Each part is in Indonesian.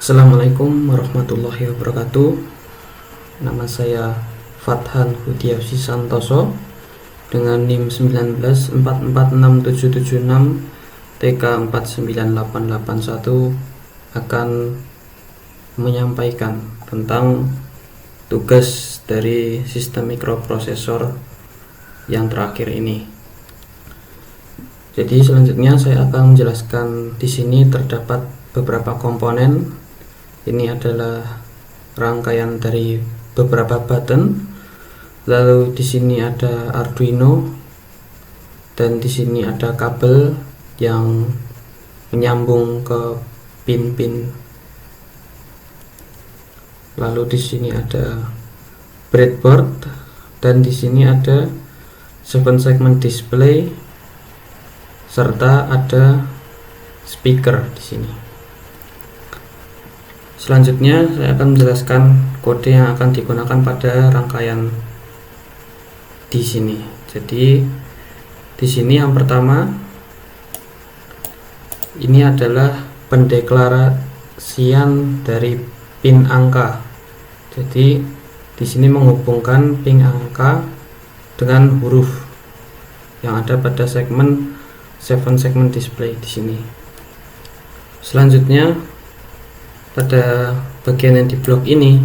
Assalamualaikum warahmatullahi wabarakatuh. Nama saya Fathan Hudiawsi Santoso dengan NIM 19446776 TK498881 akan menyampaikan tentang tugas dari sistem mikroprosesor yang terakhir ini. Jadi selanjutnya saya akan menjelaskan di sini terdapat beberapa komponen. Ini adalah rangkaian dari beberapa button. Lalu di sini ada Arduino dan di sini ada kabel yang menyambung ke pin-pin. Lalu di sini ada breadboard dan di sini ada 7 segment display serta ada speaker di sini. Selanjutnya saya akan menjelaskan kode yang akan digunakan pada rangkaian di sini. Jadi di sini yang pertama ini adalah pendeklarasian dari pin angka. Jadi di sini menghubungkan pin angka dengan huruf yang ada pada segmen 7 segment display di sini. Selanjutnya pada bagian yang di blok ini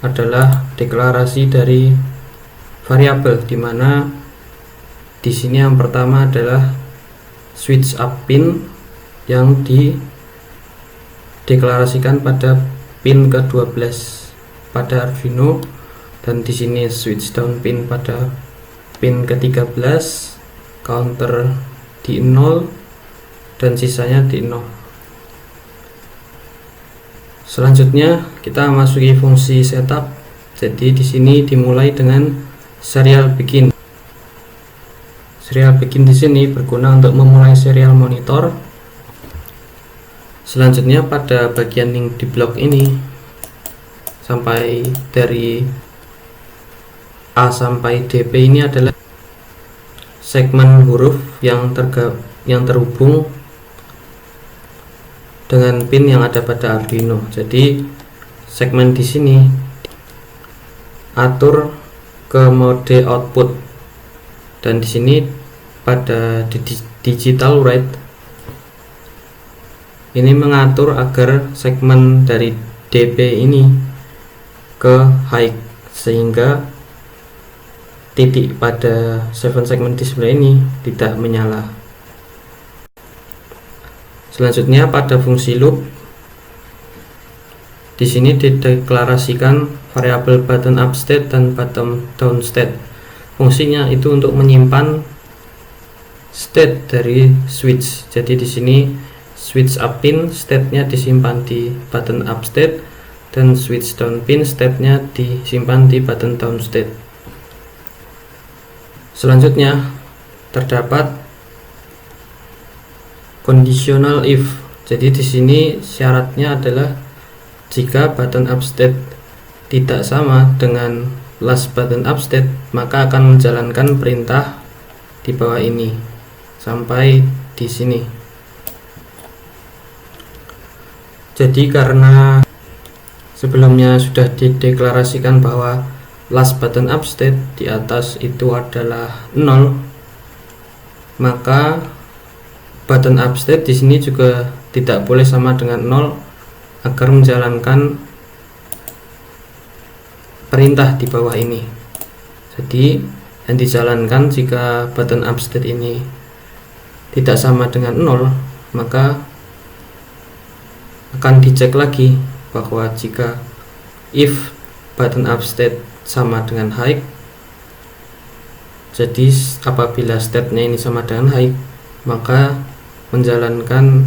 adalah deklarasi dari variabel, di mana di sini yang pertama adalah switch up pin yang dideklarasikan pada pin ke-12 pada Arduino, dan di sini switch down pin pada pin ke-13, counter di 0 dan sisanya di 0. Selanjutnya kita masuki fungsi setup. Jadi di sini dimulai dengan serial begin. Serial begin di sini berguna untuk memulai serial monitor. Selanjutnya pada bagian yang di blok ini sampai dari A sampai DP ini adalah segmen huruf yang terhubung dengan pin yang ada pada Arduino. Jadi segmen di sini atur ke mode output, dan di sini pada digital write ini mengatur agar segmen dari DP ini ke high, sehingga titik pada 7 segment display ini tidak menyala. Selanjutnya pada fungsi loop, di sini dideklarasikan variabel button up state dan button down state. Fungsinya itu untuk menyimpan state dari switch. Jadi di sini switch up pin state-nya disimpan di button up state, dan switch down pin state-nya disimpan di button down state. Selanjutnya terdapat conditional if. Jadi di sini syaratnya adalah jika button up state tidak sama dengan last button up state, maka akan menjalankan perintah di bawah ini sampai di sini. Jadi karena sebelumnya sudah dideklarasikan bahwa last button up state di atas itu adalah 0, maka button up state di sini juga tidak boleh sama dengan 0 agar menjalankan perintah di bawah ini. Jadi yang dijalankan jika button up state ini tidak sama dengan 0, maka akan dicek lagi bahwa jika if button up state sama dengan high, jadi apabila state-nya ini sama dengan high, maka menjalankan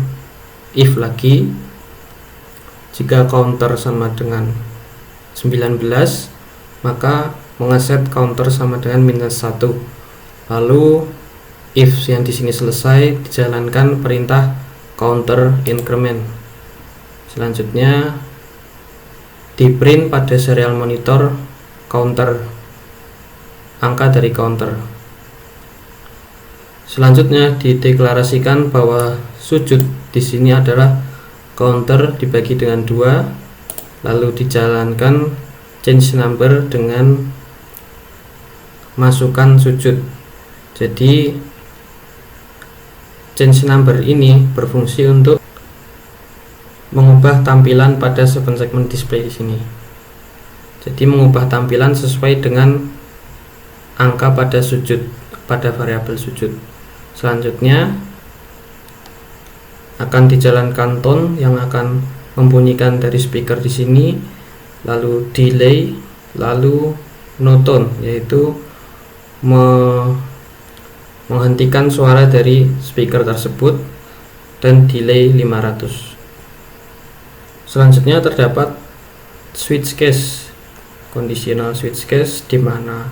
if lagi. Jika counter sama dengan 19, maka mengeset counter sama dengan -1. Lalu if yang di sini selesai, dijalankan perintah counter increment. Selanjutnya di print pada serial monitor counter, angka dari counter. Selanjutnya dideklarasikan bahwa sujud di sini adalah counter dibagi dengan 2, lalu dijalankan change number dengan masukkan sujud. Jadi change number ini berfungsi untuk mengubah tampilan pada 7 segment display di sini. Jadi mengubah tampilan sesuai dengan angka pada sujud, pada variabel sujud. Selanjutnya akan dijalankan tone yang akan membunyikan dari speaker di sini, lalu delay, lalu no tone, yaitu menghentikan suara dari speaker tersebut, dan delay 500. Selanjutnya terdapat switch case, conditional switch case, di mana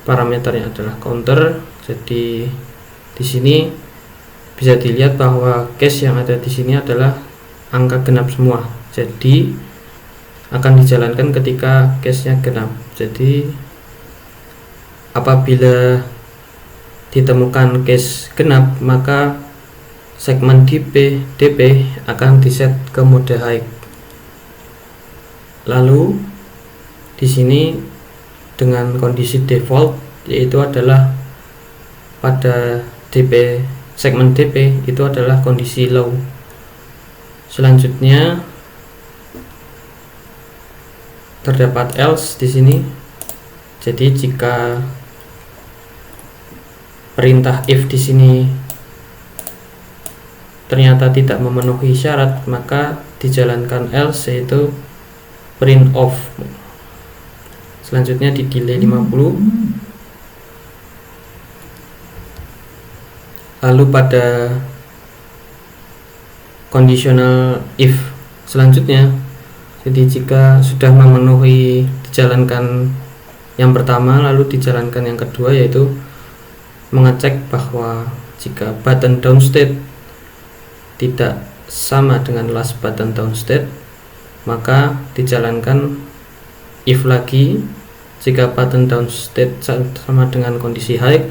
parameternya adalah counter. Jadi di sini bisa dilihat bahwa case yang ada di sini adalah angka genap semua. Jadi akan dijalankan ketika case-nya genap. Jadi apabila ditemukan case genap, maka segmen DP akan diset ke mode high. Lalu di sini dengan kondisi default, yaitu adalah pada segmen DP itu adalah kondisi low. Selanjutnya terdapat else di sini. Jadi jika perintah if di sini ternyata tidak memenuhi syarat, maka dijalankan else, yaitu print off. Selanjutnya di delay 50. Lalu pada conditional if selanjutnya, jadi jika sudah memenuhi, dijalankan yang pertama, lalu dijalankan yang kedua, yaitu mengecek bahwa jika button down state tidak sama dengan last button down state, maka dijalankan if lagi. Jika button down state sama dengan kondisi high,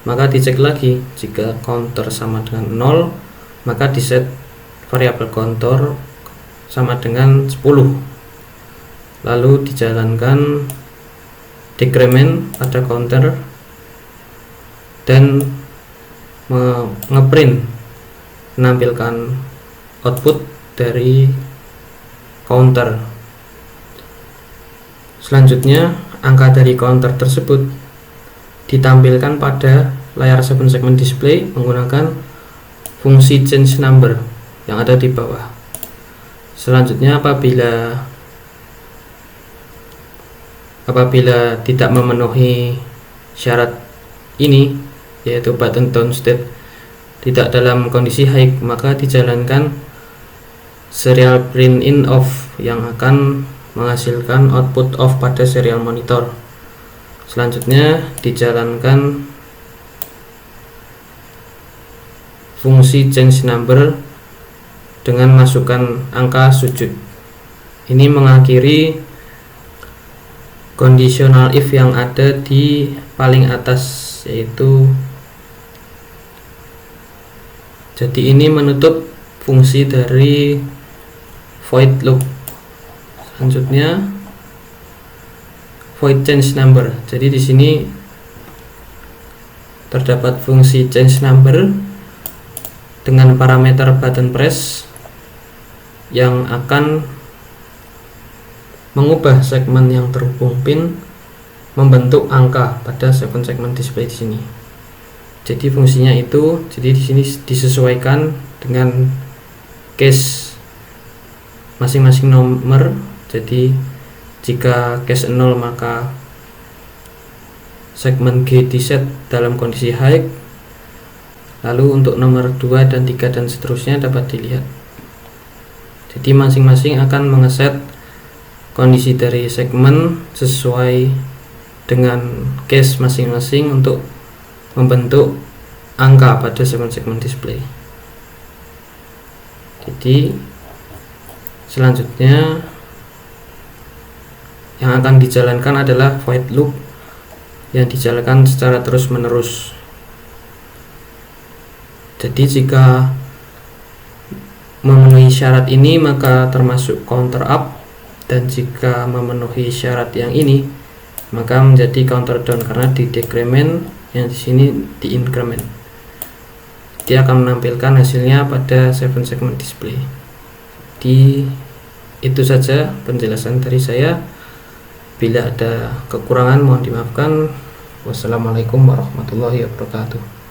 maka dicek lagi. Jika counter sama dengan 0, maka diset variabel counter sama dengan 10, lalu dijalankan decrement pada counter dan ngeprint, menampilkan output dari counter. Selanjutnya angka dari counter tersebut ditampilkan pada layar 7 segment display menggunakan fungsi change number yang ada di bawah. Selanjutnya apabila tidak memenuhi syarat ini, yaitu button down state tidak dalam kondisi high, maka dijalankan serial print in off yang akan menghasilkan output off pada serial monitor. Selanjutnya dijalankan fungsi change number dengan masukkan angka sujud. Ini mengakhiri conditional if yang ada di paling atas, yaitu jadi ini menutup fungsi dari void loop. Selanjutnya void change number. Jadi di sini terdapat fungsi change number dengan parameter button press yang akan mengubah segmen yang terhubung pin membentuk angka pada 7 segmen display di sini. Jadi fungsinya itu, jadi di sini disesuaikan dengan case masing-masing nomor. Jadi jika case 0, maka segmen G diset dalam kondisi high. Lalu untuk nomor 2 dan 3 dan seterusnya dapat dilihat. Jadi masing-masing akan mengeset kondisi dari segmen sesuai dengan case masing-masing untuk membentuk angka pada 7 segmen display. Jadi selanjutnya yang akan dijalankan adalah void loop yang dijalankan secara terus menerus. Jadi jika memenuhi syarat ini maka termasuk counter up, dan jika memenuhi syarat yang ini maka menjadi counter down karena di decrement, yang di sini di increment. Dia akan menampilkan hasilnya pada 7 segment display. Itu saja penjelasan dari saya. Bila ada kekurangan mohon dimaafkan. Wassalamualaikum warahmatullahi wabarakatuh.